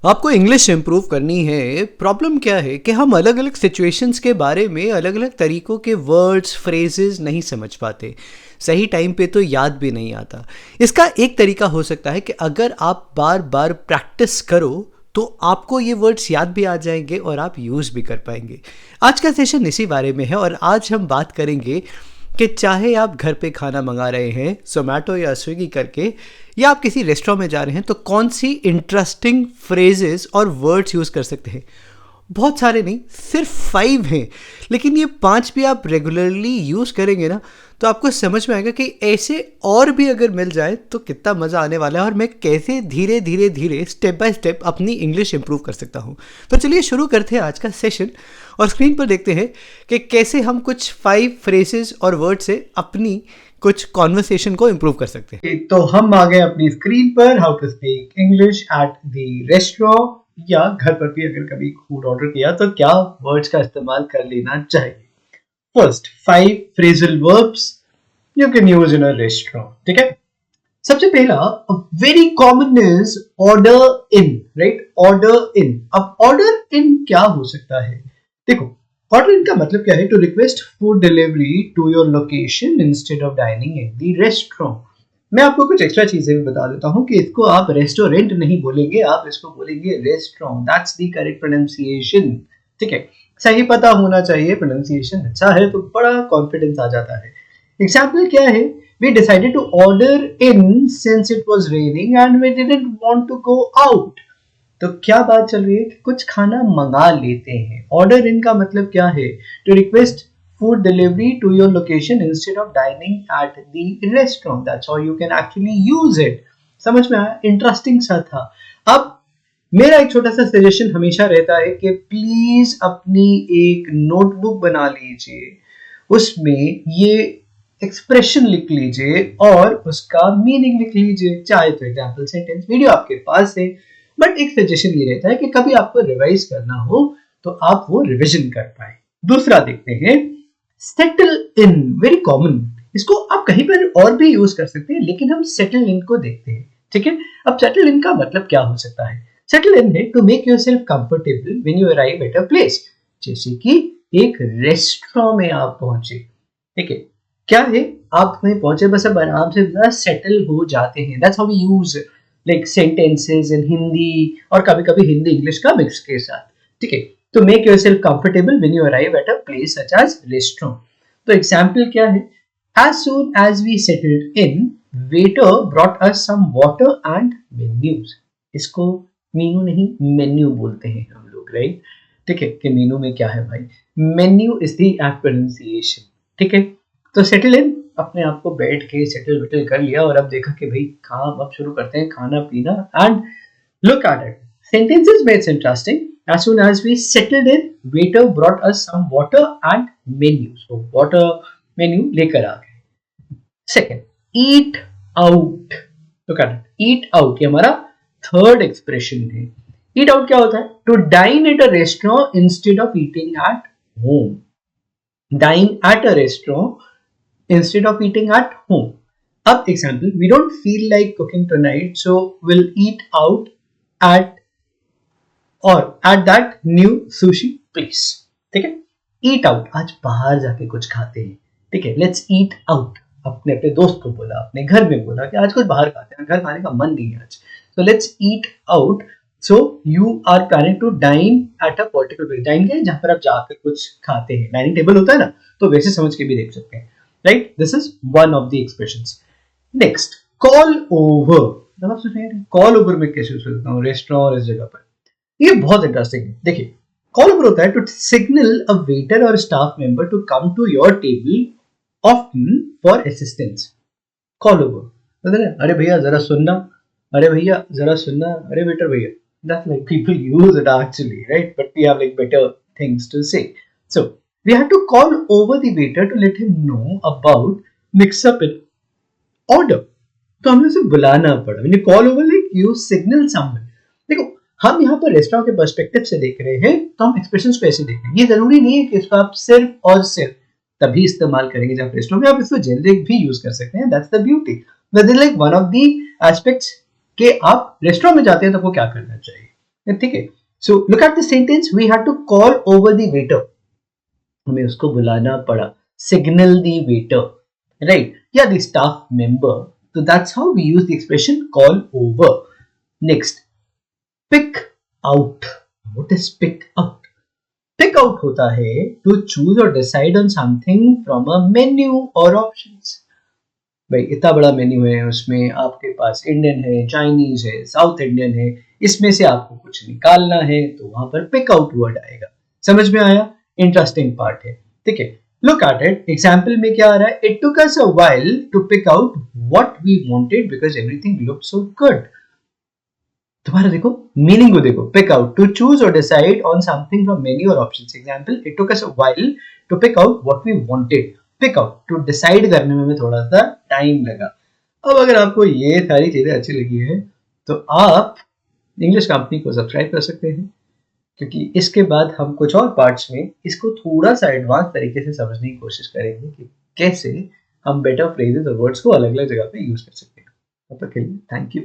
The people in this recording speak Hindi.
आपको इंग्लिश इम्प्रूव करनी है। प्रॉब्लम क्या है कि हम अलग अलग सिचुएशंस के बारे में अलग अलग तरीक़ों के वर्ड्स फ्रेजेस नहीं समझ पाते, सही टाइम पे तो याद भी नहीं आता। इसका एक तरीका हो सकता है कि अगर आप बार बार प्रैक्टिस करो तो आपको ये वर्ड्स याद भी आ जाएंगे और आप यूज़ भी कर पाएंगे। आज का सेशन इसी बारे में है और आज हम बात करेंगे कि चाहे आप घर पे खाना मंगा रहे हैं जोमेटो या स्विगी करके, या आप किसी रेस्टोरेंट में जा रहे हैं, तो कौन सी इंटरेस्टिंग फ्रेजेस और वर्ड्स यूज़ कर सकते हैं। बहुत सारे नहीं, सिर्फ 5 हैं, लेकिन ये 5 भी आप रेगुलरली यूज़ करेंगे ना तो आपको समझ में आएगा कि ऐसे और भी अगर मिल जाए तो कितना मज़ा आने वाला है और मैं कैसे धीरे धीरे धीरे स्टेप बाय स्टेप अपनी इंग्लिश इंप्रूव कर सकता हूँ। तो चलिए शुरू करते हैं आज का सेशन और स्क्रीन पर देखते हैं कि कैसे हम कुछ 5 फ्रेजेस और वर्ड से अपनी कुछ कॉन्वर्सेशन को इम्प्रूव कर सकते हैं। तो हम आ गए अपनी स्क्रीन पर how to speak English at the restaurant या घर पर भी अगर कभी फूड ऑर्डर किया तो क्या वर्ड्स का इस्तेमाल कर लेना चाहिए। First 5 phrasal verbs you can use in a restaurant. ठीक है, सबसे पहला very common is order in, right? Order in. अब ऑर्डर इन क्या हो सकता है? देखो, ऑर्डर इन का मतलब क्या है? To request food delivery to your location instead of dining in the restaurant. मैं आपको कुछ एक्स्ट्रा चीजें भी बता देता हूँ कि इसको आप रेस्टोरेंट नहीं बोलेंगे, आप इसको बोलेंगे restaurant. That's the correct pronunciation. ठीक है, सही पता होना चाहिए, प्रोनाउंसिएशन अच्छा है तो बड़ा कॉन्फिडेंस आ जाता है। एग्जाम्पल क्या है? We decided to order in since it was raining and we didn't want to go out. तो क्या बात चल रही है कि कुछ खाना मंगा लेते हैं। ऑर्डर इन का मतलब क्या है? To request food delivery to your location instead of dining at the restaurant. That's how you can actually use it. समझ में आया? इंटरेस्टिंग सा था। अब मेरा एक छोटा सा सजेशन हमेशा रहता है कि प्लीज अपनी एक नोटबुक बना लीजिए, उसमें ये एक्सप्रेशन लिख लीजिए और उसका मीनिंग लिख लीजिए। चाहे तो एग्जाम्पल सेंटेंस वीडियो आपके पास है, बट एक सजेशन ये रहता है कि कभी आपको रिवाइज करना हो तो आप वो रिवीजन कर पाए। दूसरा देखते हैं सेटल इन, वेरी कॉमन। इसको आप कहीं पर और भी यूज कर सकते हैं, लेकिन हम सेटल इन को देखते हैं। ठीक है, अब सेटल इन का मतलब क्या हो सकता है? सेटल इन है to make yourself comfortable when you arrive at a place. जैसे कि एक रेस्टोरेंट में आप पहुंचे। ठीक है, क्या है, आप में पहुंचे, बस अब आराम से सेटल हो जाते हैं। That's how we use like sentences in Hindi और कभी कभी हिंदी इंग्लिश का मिक्स के साथ। ठीक है, तो make yourself comfortable when you arrive at a place such as restaurant. तो एग्जांपल क्या है? As soon as we settled in waiter brought us some water and menus. इसको मेनू नहीं मेन्यू बोलते हैं हम लोग, राइट? ठीक है, कि मेनू में क्या है भाई? Menu is the act pronunciation. ठीक है, तो सेटल इन, अपने आप को बैठ के सेटल वेटल कर लिया और अब देखा कि भाई काम अब शुरू करते हैं, खाना पीना। And look at it, sentences में it's interesting. As soon as we settled in waiter brought us some water and menu. So water menu लेकर आ गए। Second, eat out. Look at it, eat out ये हमारा थर्ड एक्सप्रेशन है। ईट आउट क्या होता है? To dine at a restaurant instead of eating at home. Dine at a restaurant instead of eating at home. Up example, we don't feel like cooking tonight, so we'll eat out at that new sushi place. ठीक है, eat out, आज बाहर जाके कुछ खाते हैं। ठीक है, let's eat out। अपने दोस्त को बोला, अपने घर में बोला कि आज कुछ बाहर खाते हैं, घर खाने का मन नहीं है आज, so let's eat out। So you are planning to dine at a particular place। dine क्या है? जहां पर आप जाकर कुछ खाते हैं। डाइनिंग टेबल होता है ना, तो वैसे समझ के भी देख सकते हैं, right? This is one of the expressions. Next, call over। जब आप सोच रहे हैं call over में कैसे यूज करता हूँ रेस्टोरेंट इस जगह पर, ये बहुत इंटरेस्टिंग है। देखिए, call over होता है to signal a waiter or staff member to come to your table often for assistance. Call over, अरे भैया जरा सुनना, अरे भैया जरा सुनना, अरे वेटर भैया। That's like people use it actually, right? But we have like better things to say. So we had to call over the waiter to let him know about mix-up in order. तो हमें उसे बुलाना पड़ा। When you call over, like you signal someone. देखो, हम यहाँ पर रेस्टोरेंट के पर्सपेक्टिव से देख रहे हैं, तो हम एक्सप्रेशंस को ऐसे देख रहे हैं। ये जरूरी नहीं है कि इसको आप सिर्फ और सिर्फ तभी इस्तेमाल करेंगे जब रेस्टोरेंट में, आप इसको जेनरिक भी यूज कर सकते हैं। That's the beauty. That is like one of the aspects कि आप रेस्टोरेंट में जाते हैं तो आपको क्या करना चाहिए। ठीक है. So look at the sentence, we had to call over the waiter. हमें उसको बुलाना पड़ा. सिग्नल द वेटर, राइट, या द स्टाफ मेंबर. तो that's how we use the expression call over. Next, pick out. What is pick out? Pick out होता है टू चूज और decide on something from a menu और ऑप्शंस. भाई इतना बड़ा मेन्यू है, उसमें आपके पास इंडियन है, चाइनीज है, साउथ इंडियन है, इसमें से आपको कुछ निकालना है तो वहां पर पिक आउट वर्ड आएगा. समझ में आया? इंटरेस्टिंग पार्ट है. ठीक है, लुक एट इट. एग्जाम्पल में क्या आ रहा है? It took us a while to pick out what we wanted because everything looked so good. तुम्हारा देखो मीनिंग को देखो. पिक आउट, टू चूज और decide on something from menu और options. Example, it took us a while to pick out what we wanted. Pick out, to decide करने में हमें थोड़ा सा टाइम लगा. अब अगर आपको ये सारी चीजें अच्छी लगी है तो आप इंग्लिश कंपनी को सब्सक्राइब कर सकते हैं, क्योंकि इसके बाद हम कुछ और पार्ट्स में इसको थोड़ा सा एडवांस तरीके से समझने की कोशिश करेंगे कि कैसे हम बेटर फ्रेजेस और वर्ड्स को अलग अलग जगह पे यूज कर सकते हैं. तब तक के लिए थैंक यू.